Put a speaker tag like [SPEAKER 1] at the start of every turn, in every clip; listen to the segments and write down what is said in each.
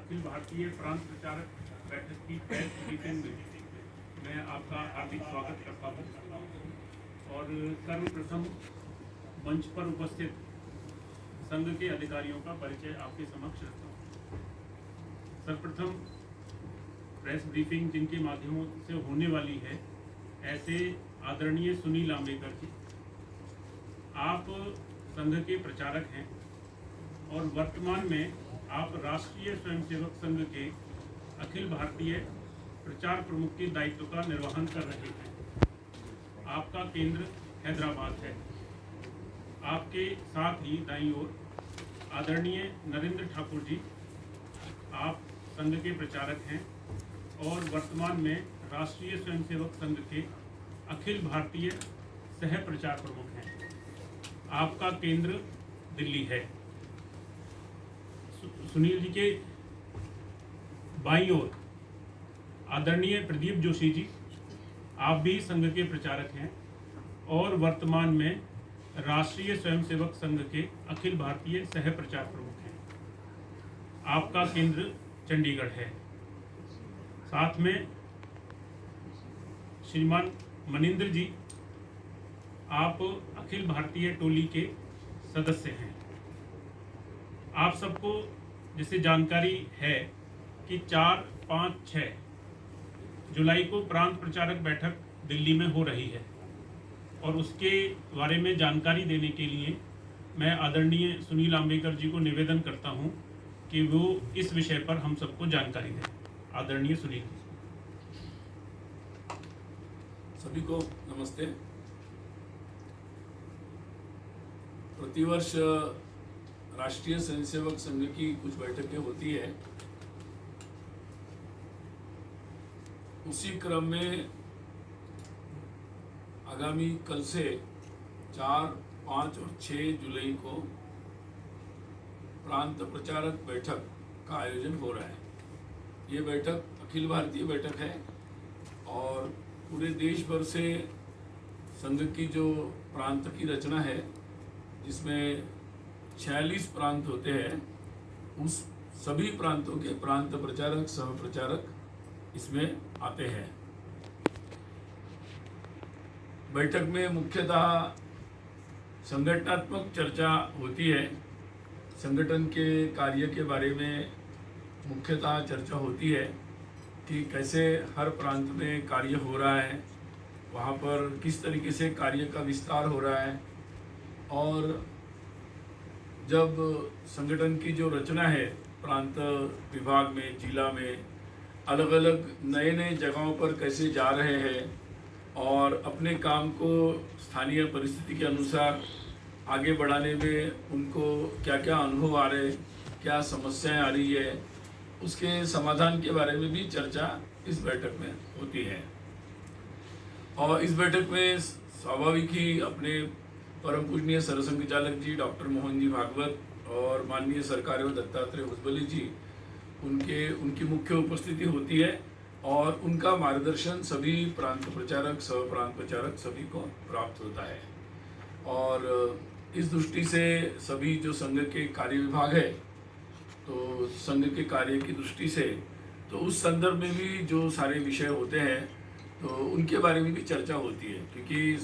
[SPEAKER 1] अखिल भारतीय प्रांत प्रचारक बैठक की प्रेस ब्रीफिंग में मैं आपका हार्दिक स्वागत करता हूँ और सर्वप्रथम मंच पर उपस्थित संघ के अधिकारियों का परिचय आपके समक्ष रखता हूँ। सर्वप्रथम प्रेस ब्रीफिंग जिनके माध्यमों से होने वाली है, ऐसे आदरणीय सुनील आंबेकर जी, आप संघ के प्रचारक हैं और वर्तमान में आप राष्ट्रीय स्वयंसेवक संघ के अखिल भारतीय प्रचार प्रमुख के दायित्व का निर्वहन कर रहे हैं। आपका केंद्र हैदराबाद है। आपके साथ ही दाईं ओर आदरणीय नरेंद्र ठाकुर जी, आप संघ के प्रचारक हैं और वर्तमान में राष्ट्रीय स्वयंसेवक संघ के अखिल भारतीय सह प्रचार प्रमुख हैं। आपका केंद्र दिल्ली है। सुनील जी के बाईं ओर आदरणीय प्रदीप जोशी जी, आप भी संघ के प्रचारक हैं और वर्तमान में राष्ट्रीय स्वयंसेवक संघ के अखिल भारतीय सह प्रचार प्रमुख हैं। आपका केंद्र चंडीगढ़ है। साथ में श्रीमान मनिंदर जी, आप अखिल भारतीय टोली के सदस्य हैं। आप सबको जैसे जानकारी है कि 4, 5, 6 जुलाई को प्रांत प्रचारक बैठक दिल्ली में हो रही है और उसके बारे में जानकारी देने के लिए मैं आदरणीय सुनील आंबेकर जी को निवेदन करता हूं कि वो इस विषय पर हम सबको जानकारी दें। आदरणीय सुनील जी।
[SPEAKER 2] सभी को नमस्ते। प्रतिवर्ष राष्ट्रीय स्वयंसेवक संघ की कुछ बैठकें होती है। उसी क्रम में आगामी कल से 4, 5 और 6 जुलाई को प्रांत प्रचारक बैठक का आयोजन हो रहा है। ये बैठक अखिल भारतीय बैठक है और पूरे देश भर से संघ की जो प्रांत की रचना है, जिसमें 46 प्रांत होते हैं, उस सभी प्रांतों के प्रांत प्रचारक, सह प्रचारक इसमें आते हैं। बैठक में मुख्यतः संगठनात्मक चर्चा होती है। संगठन के कार्य के बारे में मुख्यतः चर्चा होती है कि कैसे हर प्रांत में कार्य हो रहा है, वहाँ पर किस तरीके से कार्य का विस्तार हो रहा है और जब संगठन की जो रचना है प्रांत विभाग में, जिला में, अलग अलग नए नए जगहों पर कैसे जा रहे हैं और अपने काम को स्थानीय परिस्थिति के अनुसार आगे बढ़ाने में उनको क्या क्या अनुभव आ रहे, क्या समस्याएं आ रही है, उसके समाधान के बारे में भी चर्चा इस बैठक में होती है। और इस बैठक में स्वाभाविक ही अपने परम पूजनीय सरसंघचालक जी डॉक्टर मोहन जी भागवत और माननीय सरकार्य दत्तात्रेय हुसबली जी, उनकी मुख्य उपस्थिति होती है और उनका मार्गदर्शन सभी प्रांत प्रचारक, सह प्रांत प्रचारक सभी को प्राप्त होता है। और इस दृष्टि से सभी जो संघ के कार्य विभाग है, तो संघ के कार्य की दृष्टि से तो उस संदर्भ में भी जो सारे विषय होते हैं तो उनके बारे में भी चर्चा होती है, क्योंकि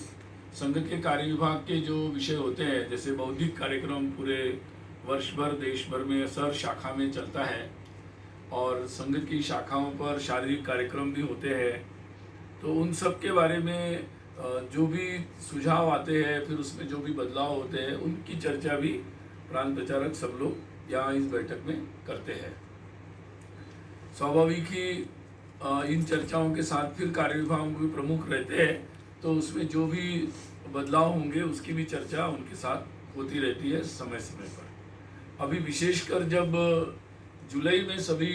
[SPEAKER 2] संघ के कार्य विभाग के जो विषय होते हैं, जैसे बौद्धिक कार्यक्रम पूरे वर्ष भर देश भर में सर शाखा में चलता है और संघ की शाखाओं पर शारीरिक कार्यक्रम भी होते हैं, तो उन सब के बारे में जो भी सुझाव आते हैं, फिर उसमें जो भी बदलाव होते हैं, उनकी चर्चा भी प्रांत प्रचारक सब लोग यहाँ इस बैठक में करते हैं। स्वाभाविक ही इन चर्चाओं के साथ फिर कार्य विभाग भी प्रमुख रहते हैं, तो उसमें जो भी बदलाव होंगे उसकी भी चर्चा उनके साथ होती रहती है समय समय पर। अभी विशेषकर जब जुलाई में सभी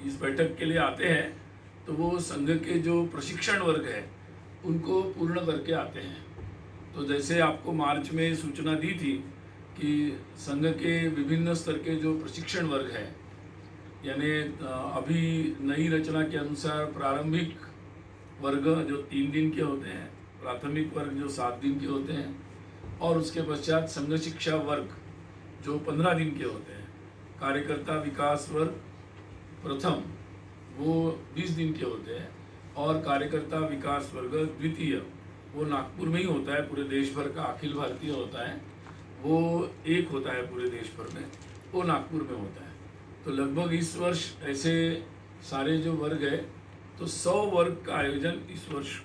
[SPEAKER 2] इस बैठक के लिए आते हैं, तो वो संघ के जो प्रशिक्षण वर्ग है उनको पूर्ण करके आते हैं। तो जैसे आपको मार्च में सूचना दी थी कि संघ के विभिन्न स्तर के जो प्रशिक्षण वर्ग है, यानी अभी नई रचना के अनुसार प्रारंभिक वर्ग जो 3 दिन के होते हैं, प्राथमिक वर्ग जो 7 दिन के होते हैं और उसके पश्चात संघ शिक्षा वर्ग जो 15 दिन के होते हैं, कार्यकर्ता विकास वर्ग प्रथम वो 20 दिन के होते हैं, और कार्यकर्ता विकास वर्ग द्वितीय वो नागपुर में ही होता है, पूरे देश भर का अखिल भारतीय होता है, वो एक होता है पूरे देश भर में, वो नागपुर में होता है। तो लगभग इस वर्ष ऐसे सारे जो वर्ग है, तो 100 वर्ग का आयोजन इस वर्ष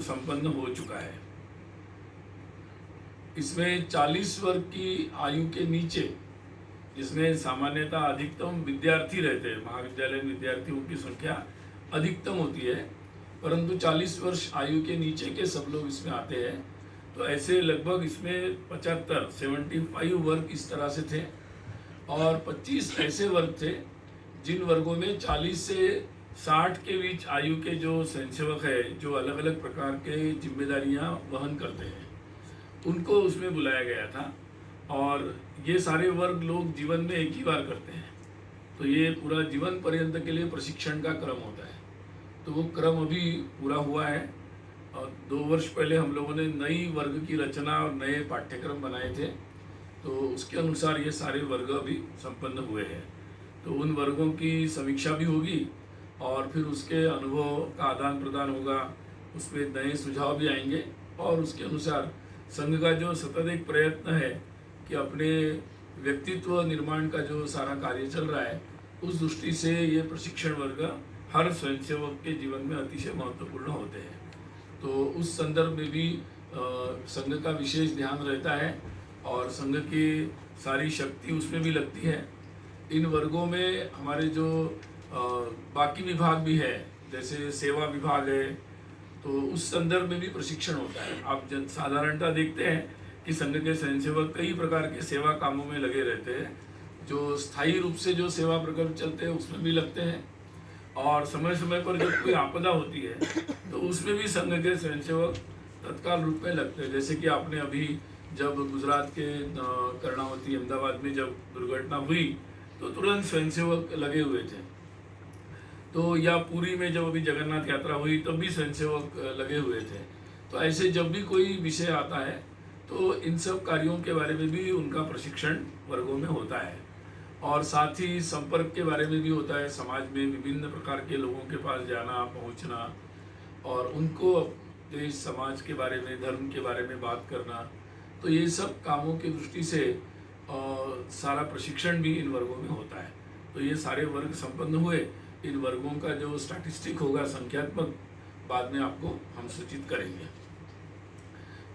[SPEAKER 2] संपन्न हो चुका है। इसमें 40 वर्ग की आयु के नीचे, जिसमें सामान्यतः अधिकतम विद्यार्थी रहते हैं, महाविद्यालय विद्यार्थियों की संख्या अधिकतम होती है, परंतु 40 वर्ष आयु के नीचे के सब लोग इसमें आते हैं। तो ऐसे लगभग इसमें 75 वर्ग इस तरह से थे, और 25 ऐसे वर्ग थे जिन वर्गों में 40 से 60 के बीच आयु के जो स्वयंसेवक है, जो अलग अलग प्रकार के जिम्मेदारियां वहन करते हैं, उनको उसमें बुलाया गया था। और ये सारे वर्ग लोग जीवन में एक ही बार करते हैं, तो ये पूरा जीवन पर्यंत के लिए प्रशिक्षण का क्रम होता है। तो वो क्रम अभी पूरा हुआ है, और 2 वर्ष पहले हम लोगों ने नई वर्ग की रचना और नए पाठ्यक्रम बनाए थे, तो उसके अनुसार ये सारे वर्ग अभी संपन्न हुए हैं। तो उन वर्गों की समीक्षा भी होगी, और फिर उसके अनुभव का आदान प्रदान होगा, उसमें नए सुझाव भी आएंगे, और उसके अनुसार संघ का जो सतत एक प्रयत्न है कि अपने व्यक्तित्व निर्माण का जो सारा कार्य चल रहा है, उस दृष्टि से ये प्रशिक्षण वर्ग हर स्वयंसेवक के जीवन में अतिशय महत्वपूर्ण होते हैं। तो उस संदर्भ में भी संघ का विशेष ध्यान रहता है, और संघ की सारी शक्ति उसमें भी लगती है। इन वर्गों में हमारे जो बाकी विभाग भी है, जैसे सेवा विभाग है, तो उस संदर्भ में भी प्रशिक्षण होता है। आप साधारणतः देखते हैं कि संघ के स्वयंसेवक कई प्रकार के सेवा कामों में लगे रहते हैं, जो स्थायी रूप से जो सेवा प्रकल्प चलते हैं उसमें भी लगते हैं, और समय समय पर जब कोई आपदा होती है तो उसमें भी संघ के स्वयंसेवक तत्काल रूप में लगते हैं। जैसे कि आपने अभी जब गुजरात के कर्णावती अहमदाबाद में जब दुर्घटना हुई, तो तुरंत स्वयंसेवक लगे हुए थे। तो या पुरी में जब अभी जगन्नाथ यात्रा हुई तब भी स्वयंसेवक लगे हुए थे। तो ऐसे जब भी कोई विषय आता है, तो इन सब कार्यों के बारे में भी उनका प्रशिक्षण वर्गों में होता है, और साथ ही संपर्क के बारे में भी होता है। समाज में विभिन्न प्रकार के लोगों के पास जाना, पहुंचना, और उनको देश समाज के बारे में, धर्म के बारे में बात करना, तो ये सब कामों की दृष्टि से सारा प्रशिक्षण भी इन वर्गों में होता है। तो ये सारे वर्ग संपन्न हुए। इन वर्गों का जो स्टैटिस्टिक होगा, संख्यात्मक, बाद में आपको हम सूचित करेंगे।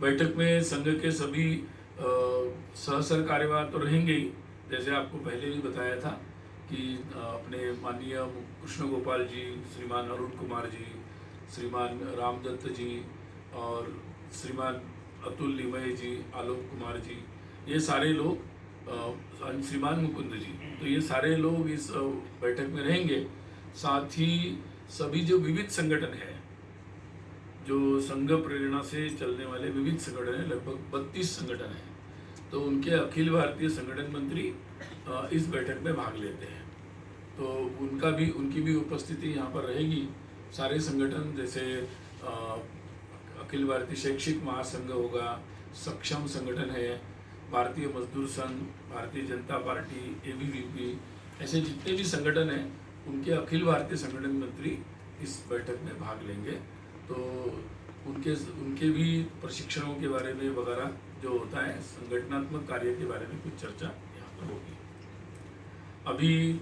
[SPEAKER 2] बैठक में संघ के सभी सहसर कार्यवाह तो रहेंगे ही, जैसे आपको पहले भी बताया था कि अपने माननीय कृष्ण गोपाल जी, श्रीमान अरुण कुमार जी, श्रीमान रामदत्त जी, और श्रीमान अतुल लिमय जी, आलोक कुमार जी, ये सारे लोग, श्रीमान मुकुंद जी, तो ये सारे लोग इस बैठक में रहेंगे। साथ ही सभी जो विविध संगठन है, जो संघ प्रेरणा से चलने वाले विविध संगठन हैं, लगभग 32 संगठन हैं, तो उनके अखिल भारतीय संगठन मंत्री इस बैठक में भाग लेते हैं। तो उनकी भी उपस्थिति यहाँ पर रहेगी। सारे संगठन, जैसे अखिल भारतीय शैक्षिक महासंघ होगा, सक्षम संगठन है, भारतीय मजदूर संघ, भारतीय जनता पार्टी, ABVP, ऐसे जितने भी संगठन हैं, उनके अखिल भारतीय संगठन मंत्री इस बैठक में भाग लेंगे। तो उनके भी प्रशिक्षणों के बारे में वगैरह जो होता है, संगठनात्मक कार्य के बारे में कुछ चर्चा यहाँ पर होगी। अभी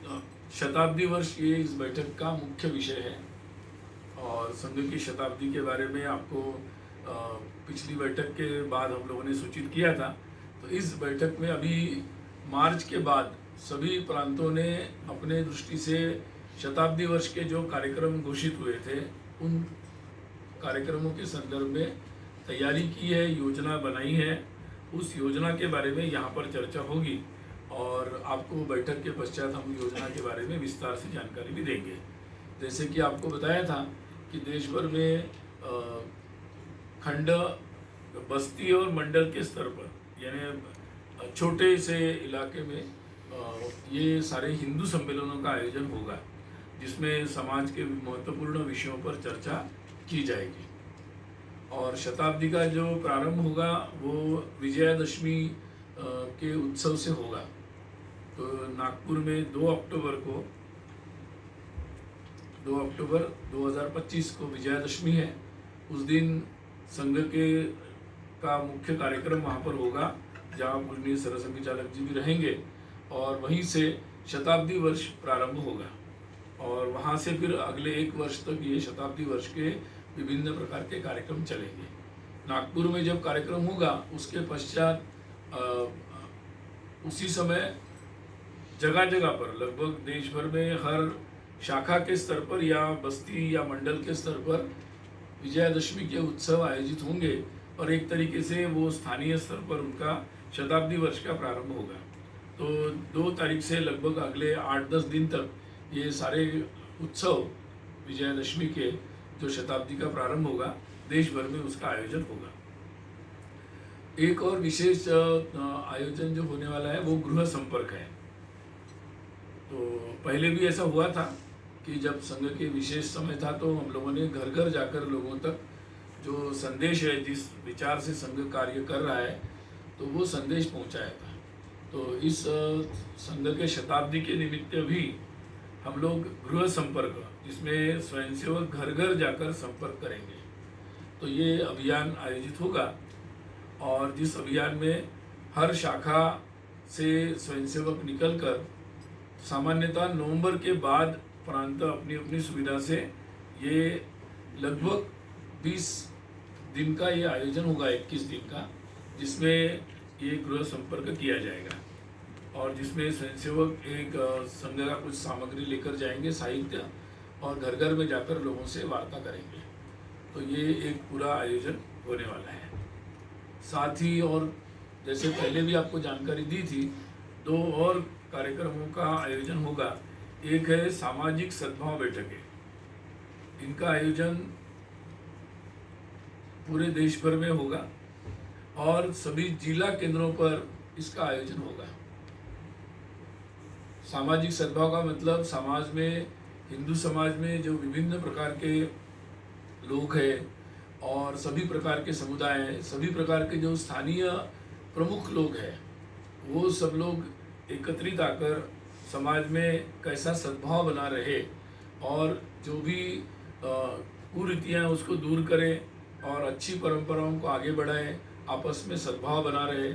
[SPEAKER 2] शताब्दी वर्ष ये इस बैठक का मुख्य विषय है, और संघ की शताब्दी के बारे में आपको पिछली बैठक के बाद हम लोगों ने सूचित किया था। तो इस बैठक में अभी मार्च के बाद सभी प्रांतों ने अपने दृष्टि से शताब्दी वर्ष के जो कार्यक्रम घोषित हुए थे, उन कार्यक्रमों के संदर्भ में तैयारी की है, योजना बनाई है। उस योजना के बारे में यहाँ पर चर्चा होगी, और आपको बैठक के पश्चात हम योजना के बारे में विस्तार से जानकारी भी देंगे। जैसे कि आपको बताया था कि देश भर में खंड, बस्ती और मंडल के स्तर पर, यानी छोटे से इलाके में ये सारे हिंदू सम्मेलनों का आयोजन होगा, जिसमें समाज के महत्वपूर्ण विषयों पर चर्चा की जाएगी। और शताब्दी का जो प्रारंभ होगा वो विजयादशमी के उत्सव से होगा। तो नागपुर में 2 अक्टूबर को 2 अक्टूबर 2025 को विजयादशमी है। उस दिन संघ के का मुख्य कार्यक्रम वहाँ पर होगा, जहाँ पूजनीय सरसंघचालक जी भी रहेंगे, और वहीं से शताब्दी वर्ष प्रारंभ होगा और वहाँ से फिर अगले 1 वर्ष तक ये शताब्दी वर्ष के विभिन्न प्रकार के कार्यक्रम चलेंगे। नागपुर में जब कार्यक्रम होगा उसके पश्चात उसी समय जगह जगह पर लगभग देश भर में हर शाखा के स्तर पर या बस्ती या मंडल के स्तर पर विजयादशमी के उत्सव आयोजित होंगे और एक तरीके से वो स्थानीय स्तर पर उनका शताब्दी वर्ष का प्रारंभ होगा। तो 2 तारीख से लगभग अगले 8-10 दिन तक ये सारे उत्सव विजयादशमी के जो शताब्दी का प्रारंभ होगा देश भर में उसका आयोजन होगा। एक और विशेष आयोजन जो होने वाला है वो गृह संपर्क है। तो पहले भी ऐसा हुआ था कि जब संघ के विशेष समय था तो हम लोगों ने घर घर जाकर लोगों तक जो संदेश है, जिस विचार से संघ कार्य कर रहा है, तो वो संदेश पहुंचाया था। तो इस संघ के शताब्दी के निमित्त भी हम लोग गृह संपर्क, जिसमें स्वयंसेवक घर घर जाकर संपर्क करेंगे, तो ये अभियान आयोजित होगा। और जिस अभियान में हर शाखा से स्वयंसेवक निकलकर सामान्यतः नवंबर के बाद प्रांत अपनी अपनी सुविधा से ये लगभग 20 दिन का ये आयोजन होगा, 21 दिन का, जिसमें ये गृह संपर्क किया जाएगा और जिसमें स्वयंसेवक एक संघ का कुछ सामग्री लेकर जाएंगे, साहित्य, और घर घर में जाकर लोगों से वार्ता करेंगे। तो ये एक पूरा आयोजन होने वाला है। साथ ही और जैसे पहले भी आपको जानकारी दी थी, 2 और कार्यक्रमों का आयोजन होगा। एक है सामाजिक सद्भाव बैठकें। इनका आयोजन पूरे देश भर में होगा और सभी जिला केंद्रों पर इसका आयोजन होगा। सामाजिक सद्भाव का मतलब समाज में, हिंदू समाज में जो विभिन्न प्रकार के लोग हैं और सभी प्रकार के समुदाय हैं, सभी प्रकार के जो स्थानीय प्रमुख लोग हैं, वो सब लोग एकत्रित आकर समाज में कैसा सद्भाव बना रहे और जो भी कुरीतियाँ उसको दूर करें और अच्छी परंपराओं को आगे बढ़ाएं, आपस में सद्भाव बना रहे,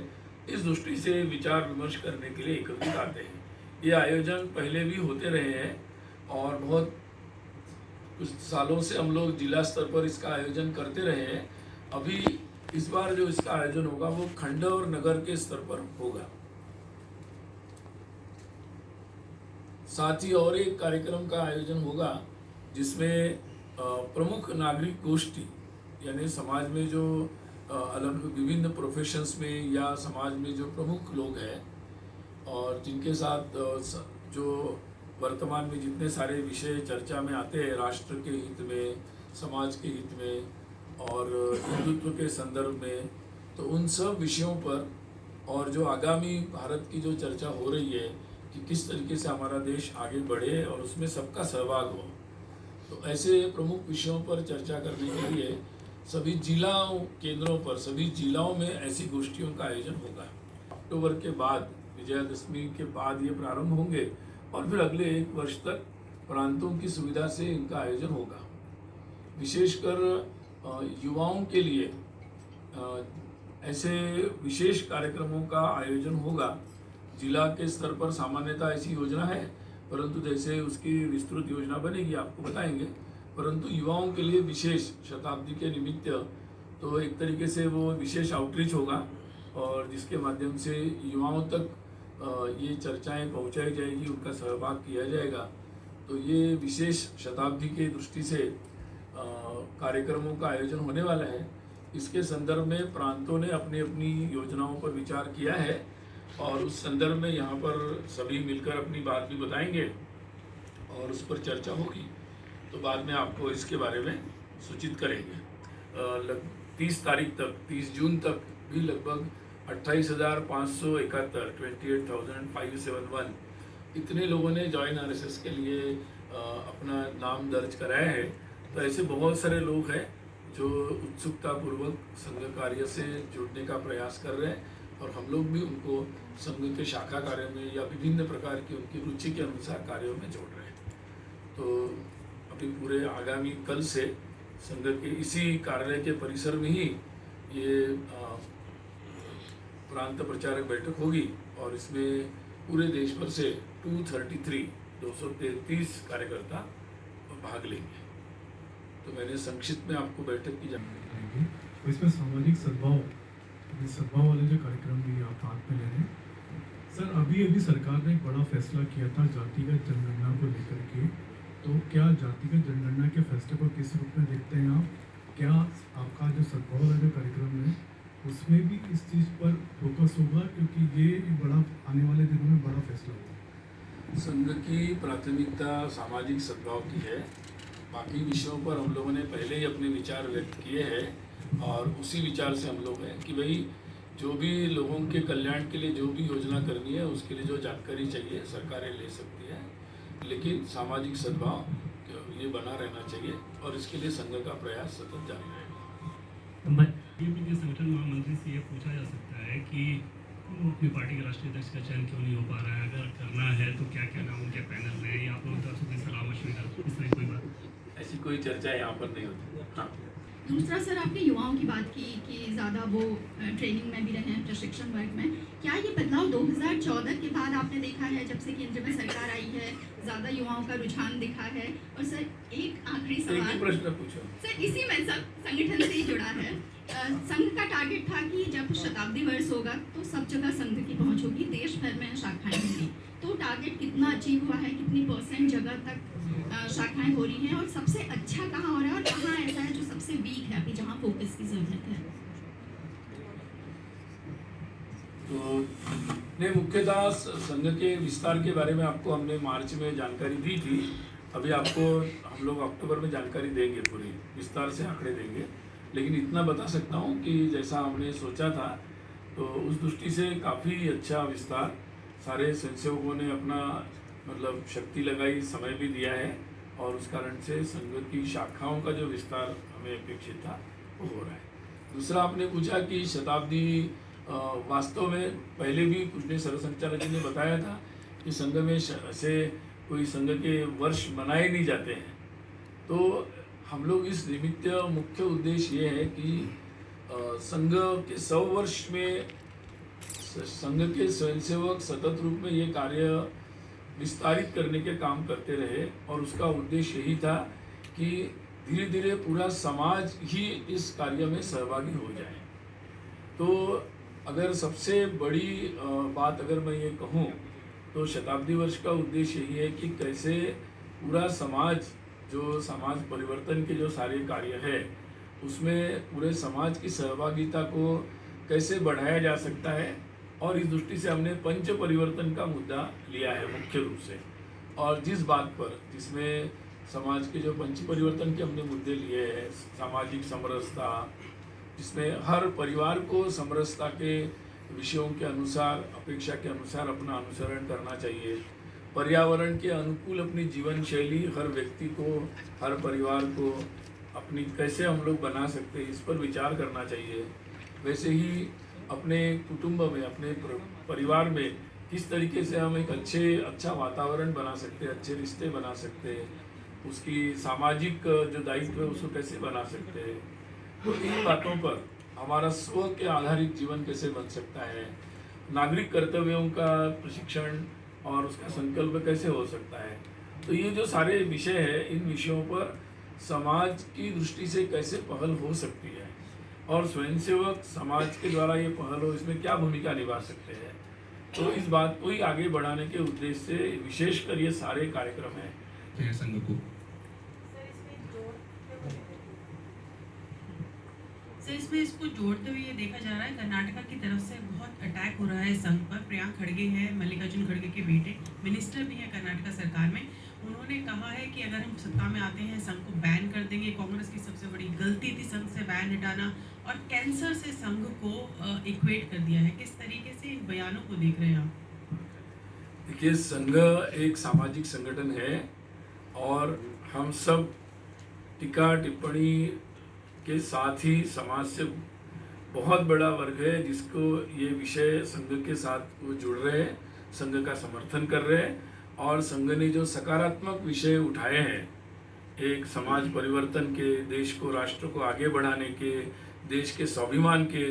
[SPEAKER 2] इस दृष्टि से विचार विमर्श करने के लिए एकत्रित आते हैं। ये आयोजन पहले भी होते रहे हैं और बहुत कुछ सालों से हम लोग जिला स्तर पर इसका आयोजन करते रहे हैं। अभी इस बार जो इसका आयोजन होगा वो खंड और नगर के स्तर पर होगा। साथ ही और एक कार्यक्रम का आयोजन होगा जिसमें प्रमुख नागरिक गोष्ठी, यानी समाज में जो अलग विभिन्न प्रोफेशंस में या समाज में जो प्रमुख लोग हैं और जिनके साथ जो वर्तमान में जितने सारे विषय चर्चा में आते हैं, राष्ट्र के हित में, समाज के हित में और हिंदुत्व के संदर्भ में, तो उन सब विषयों पर और जो आगामी भारत की जो चर्चा हो रही है कि किस तरीके से हमारा देश आगे बढ़े और उसमें सबका सहभाग हो, तो ऐसे प्रमुख विषयों पर चर्चा करने के लिए सभी जिलाओं केंद्रों पर, सभी जिलाओं में ऐसी गोष्ठियों का आयोजन होगा। अक्टूबर के बाद, विजयादशमी के बाद ये प्रारंभ होंगे और फिर अगले 1 वर्ष तक प्रांतों की सुविधा से इनका आयोजन होगा। विशेषकर युवाओं के लिए ऐसे विशेष कार्यक्रमों का आयोजन होगा। जिला के स्तर पर सामान्यतः ऐसी योजना है, परंतु जैसे उसकी विस्तृत योजना बनेगी आपको बताएंगे। परंतु युवाओं के लिए विशेष शताब्दी के निमित्त तो एक तरीके से वो विशेष आउटरीच होगा और जिसके माध्यम से युवाओं तक ये चर्चाएं पहुंचाई जाएगी, उनका सहभाग किया जाएगा। तो ये विशेष शताब्दी के दृष्टि से कार्यक्रमों का आयोजन होने वाला है। इसके संदर्भ में प्रांतों ने अपनी अपनी योजनाओं पर विचार किया है और उस संदर्भ में यहाँ पर सभी मिलकर अपनी बात भी बताएंगे और उस पर चर्चा होगी। तो बाद में आपको इसके बारे में सूचित करेंगे। 30 तारीख तक, 30 जून तक भी लगभग 28,571 28,571 इतने लोगों ने जॉइन आरएसएस के लिए अपना नाम दर्ज कराया है। तो ऐसे बहुत सारे लोग हैं जो उत्सुकतापूर्वक संघ कार्य से जुड़ने का प्रयास कर रहे हैं और हम लोग भी उनको संघ के शाखा कार्य में या विभिन्न प्रकार की उनकी रुचि के अनुसार कार्यों में जोड़ रहे हैं। तो अभी पूरे आगामी कल से संघ के इसी कार्यालय के परिसर में ही ये प्रांत प्रचारक बैठक होगी और इसमें पूरे देश भर से 233 कार्यकर्ता भाग लेंगे। तो मैंने संक्षिप्त में आपको बैठक की
[SPEAKER 3] जाएगी। तो इसमें सामाजिक सद्भाव वाले जो कार्यक्रम भी आप हाथ में ले रहे हैं सर, अभी सरकार ने एक बड़ा फैसला किया था जातिगत जनगणना को लेकर के, तो क्या जातिगत जनगणना के फैसले को किस रूप में देखते हैं आप? क्या आपका जो सद्भाव वाला जो कार्यक्रम है उसमें भी इस चीज़ पर फोकस होगा, क्योंकि ये एक बड़ा आने वाले दिनों में बड़ा फैसला होगा?
[SPEAKER 2] संघ की प्राथमिकता सामाजिक सद्भाव की है। बाकी विषयों पर हम लोगों ने पहले ही अपने विचार व्यक्त किए हैं और उसी विचार से हम लोग हैं कि भाई जो भी लोगों के कल्याण के लिए जो भी योजना करनी है उसके लिए जो जानकारी चाहिए सरकारें ले सकती है, लेकिन सामाजिक सद्भाव ये बना रहना चाहिए और इसके लिए संघ का प्रयास सतत जारी रहेगा।
[SPEAKER 4] ये संगठन महामंत्री से ये पूछा जा सकता है कि अपनी पार्टी के राष्ट्रीय अध्यक्ष का चयन क्यों नहीं हो पा रहा है? अगर करना है तो क्या क्या नाम उनके पैनल में या आप लोगों की तरफ से कोई सलाह मशवरा, इस तरह कोई बात?
[SPEAKER 2] ऐसी कोई चर्चा यहाँ पर नहीं होती। हाँ।
[SPEAKER 5] दूसरा सर, आपने युवाओं की बात की कि ज़्यादा वो ट्रेनिंग में भी रहे हैं, प्रशिक्षण वर्ग में। क्या ये बदलाव 2014 के बाद आपने देखा है, जब से केंद्र में सरकार आई है, ज़्यादा युवाओं का रुझान दिखा है? और सर एक आखिरी सवाल,
[SPEAKER 2] प्रश्न पूछो
[SPEAKER 5] सर इसी में सब संगठन से ही जुड़ा है। संघ का टारगेट था कि जब शताब्दी वर्ष होगा तो सब जगह संघ की पहुंच होगी, देश भर में शाखाएं होंगी। तो टारगेट कितना अचीव हुआ है, कितनी % जगह तक शाखाएं हो रही हैं, और सबसे अच्छा कहाँ हो रहा है और कहाँ ऐसा है जो सबसे वीक है अभी, जहाँ फोकस की जरूरत है?
[SPEAKER 2] तो ने मुख्यतः संघ के विस्तार के बारे में आपको हमने मार्च में जानकारी दी थी। अभी आपको हम लोग अक्टूबर में जानकारी देंगे, पूरी विस्तार से आंकड़े देंगे, लेकिन इतना बता सकता हूँ कि जैसा हमने सोचा था तो उस दृष्टि से काफ़ी अच्छा विस्तार, सारे स्वयंसेवकों ने अपना मतलब शक्ति लगाई, समय भी दिया है और उस कारण से संघ की शाखाओं का जो विस्तार हमें अपेक्षित था वो हो रहा है। दूसरा आपने पूछा कि शताब्दी, वास्तव में पहले भी कुछ सरसंचालक जी ने बताया था कि संघ में ऐसे कोई संघ के वर्ष मनाए नहीं जाते हैं, तो हम लोग इस निमित्त मुख्य उद्देश्य ये है कि संघ के 100 वर्ष में संघ के स्वयंसेवक सतत रूप में ये कार्य विस्तारित करने के काम करते रहे और उसका उद्देश्य यही था कि धीरे धीरे पूरा समाज ही इस कार्य में सहभागी हो जाए। तो अगर सबसे बड़ी बात अगर मैं ये कहूँ तो शताब्दी वर्ष का उद्देश्य यही है कि कैसे पूरा समाज, जो समाज परिवर्तन के जो सारे कार्य है उसमें पूरे समाज की सहभागिता को कैसे बढ़ाया जा सकता है, और इस दृष्टि से हमने पंच परिवर्तन का मुद्दा लिया है मुख्य रूप से। और जिस बात पर, जिसमें समाज के जो पंच परिवर्तन के हमने मुद्दे लिए हैं, सामाजिक समरसता, जिसमें हर परिवार को समरसता के विषयों के अनुसार, अपेक्षा के अनुसार अपना अनुसरण करना चाहिए, पर्यावरण के अनुकूल अपनी जीवन शैली हर व्यक्ति को, हर परिवार को अपनी कैसे हम लोग बना सकते हैं, इस पर विचार करना चाहिए। वैसे ही अपने कुटुंब में, अपने परिवार में किस तरीके से हम एक अच्छा वातावरण बना सकते हैं, अच्छे रिश्ते बना सकते हैं, उसकी सामाजिक जो दायित्व है उसको कैसे बना सकते हैं। तो इन बातों पर हमारा स्व के आधारित जीवन कैसे बन सकता है, नागरिक कर्तव्यों का प्रशिक्षण और उसका संकल्प कैसे हो सकता है। तो ये जो सारे विषय है, इन विषयों पर समाज की दृष्टि से कैसे पहल हो सकती है और स्वयंसेवक समाज के द्वारा ये पहल हो, इसमें क्या भूमिका निभा सकते हैं। तो इस बात को ही आगे बढ़ाने के उद्देश्य से विशेषकर ये सारे कार्यक्रम हैं
[SPEAKER 4] संघ को।
[SPEAKER 6] सर इसमें इसको जोड़ते हुए ये देखा जा रहा है कर्नाटका की तरफ से बहुत अटैक हो रहा है संघ पर। प्रियांक खड़गे हैं, मल्लिकार्जुन खड़गे के बेटे, मिनिस्टर भी हैं कर्नाटका सरकार में। उन्होंने कहा है कि अगर हम सत्ता में आते हैं संघ को बैन कर देंगे। कांग्रेस की सबसे बड़ी गलती थी संघ से बैन हटाना, और कैंसर से संघ को इक्वेट कर दिया है। किस तरीके से इन बयानों को देख रहे हैं आप?
[SPEAKER 2] देखिए, संघ एक सामाजिक संगठन है और हम सब टीका टिप्पणी के साथ ही समाज से बहुत बड़ा वर्ग है जिसको ये विषय संघ के साथ वो जुड़ रहे हैं, संघ का समर्थन कर रहे हैं, और संघ ने जो सकारात्मक विषय उठाए हैं एक समाज परिवर्तन के, देश को, राष्ट्र को आगे बढ़ाने के, देश के स्वाभिमान के,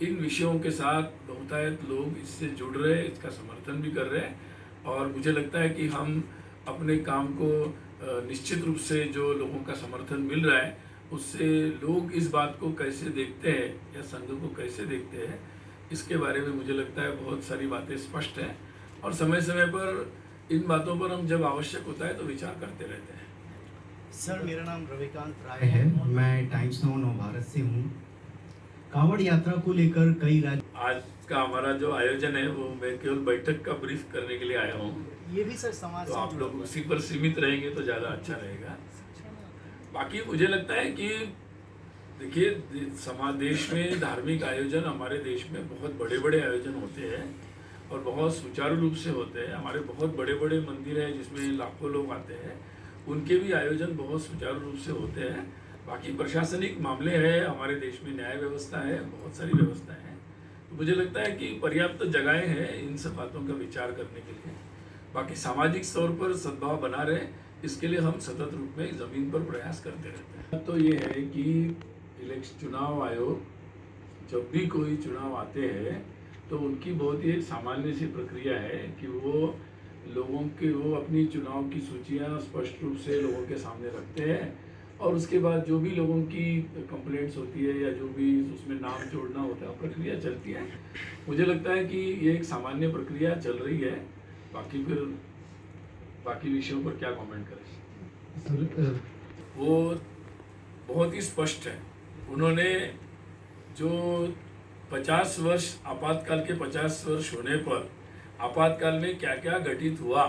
[SPEAKER 2] इन विषयों के साथ बहुतायत लोग इससे जुड़ रहे हैं, इसका समर्थन भी कर रहे हैं। और मुझे लगता है कि हम अपने काम को निश्चित रूप से जो लोगों का समर्थन मिल रहा है उससे लोग इस बात को कैसे देखते हैं या संघ को कैसे देखते हैं, इसके बारे में मुझे लगता है बहुत सारी बातें स्पष्ट हैं। और समय समय पर इन बातों पर हम जब आवश्यक होता है तो विचार करते रहते हैं।
[SPEAKER 7] सर, मेरा नाम रविकांत राय है, मैं टाइम्स नाउ नवभारत से हूँ। कांवड़ यात्रा को लेकर कई राज्य,
[SPEAKER 2] आज का हमारा जो आयोजन है वो मैं केवल बैठक का ब्रीफ करने के लिए आया हूँ,
[SPEAKER 7] ये भी सर समाज
[SPEAKER 2] तो
[SPEAKER 7] से
[SPEAKER 2] आप
[SPEAKER 7] जुड़ा
[SPEAKER 2] लोग
[SPEAKER 7] हुआ है।
[SPEAKER 2] उसी पर सीमित रहेंगे तो ज़्यादा अच्छा रहेगा। बाकी मुझे लगता है कि देखिए, देश में धार्मिक आयोजन, हमारे देश में बहुत बड़े बड़े आयोजन होते हैं और बहुत सुचारू रूप से होते हैं। हमारे बहुत बड़े बड़े मंदिर हैं जिसमें लाखों लोग आते हैं, उनके भी आयोजन बहुत सुचारू रूप से होते हैं। बाकी प्रशासनिक मामले हैं, हमारे देश में न्याय व्यवस्था है, बहुत सारी व्यवस्थाएं हैं। तो मुझे लगता है कि पर्याप्त जगहें हैं इन सब बातों का विचार करने के लिए। बाकी सामाजिक तौर पर सद्भाव बना रहे, इसके लिए हम सतत रूप में ज़मीन पर प्रयास करते रहते हैं। तो ये है कि चुनाव आयोग जब भी कोई चुनाव आते हैं तो उनकी बहुत ही एक सामान्य सी प्रक्रिया है कि वो अपनी चुनाव की सूचियां स्पष्ट रूप से लोगों के सामने रखते हैं और उसके बाद जो भी लोगों की कंप्लेंट्स होती है या जो भी उसमें नाम जोड़ना होता है, प्रक्रिया चलती है। मुझे लगता है कि ये एक सामान्य प्रक्रिया चल रही है। बाकी फिर बाकी विषयों पर क्या कमेंट करें। वो बहुत ही स्पष्ट है। उन्होंने जो 50 वर्ष आपातकाल के 50 वर्ष होने पर आपातकाल में क्या क्या घटित हुआ,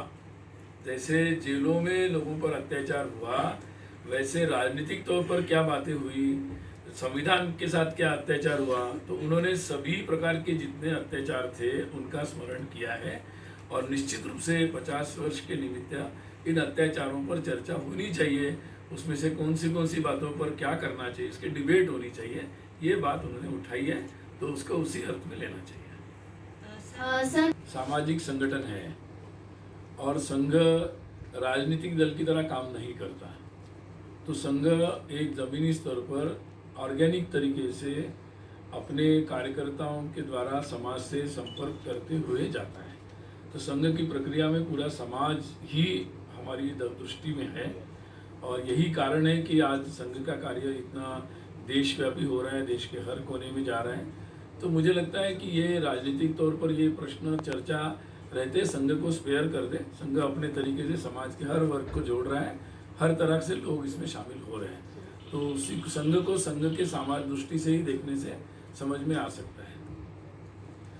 [SPEAKER 2] जैसे जेलों में लोगों पर अत्याचार हुआ, वैसे राजनीतिक तौर पर क्या बातें हुई, संविधान के साथ क्या अत्याचार हुआ, तो उन्होंने सभी प्रकार के जितने अत्याचार थे उनका स्मरण किया है। और निश्चित रूप से 50 वर्ष के निमित्त इन अत्याचारों पर चर्चा होनी चाहिए, उसमें से कौन सी बातों पर क्या करना चाहिए, इसकी डिबेट होनी चाहिए। ये बात उन्होंने उठाई है तो उसको उसी अर्थ में लेना चाहिए।
[SPEAKER 8] सर,
[SPEAKER 2] सामाजिक संगठन है और संघ राजनीतिक दल की तरह काम नहीं करता। तो संघ एक ज़मीनी स्तर पर ऑर्गेनिक तरीके से अपने कार्यकर्ताओं के द्वारा समाज से संपर्क करते हुए जाता है। तो संघ की प्रक्रिया में पूरा समाज ही हमारी दृष्टि में है और यही कारण है कि आज संघ का कार्य इतना देशव्यापी हो रहा है, देश के हर कोने में जा रहा है। तो मुझे लगता है कि ये राजनीतिक तौर पर ये प्रश्न चर्चा रहते संघ को स्पेयर कर दे। संघ अपने तरीके से समाज के हर वर्ग को जोड़ रहा है, हर तरह से लोग इसमें शामिल हो रहे हैं। तो संघ को संघ के समाज दृष्टि से ही देखने से समझ में आ सकता है।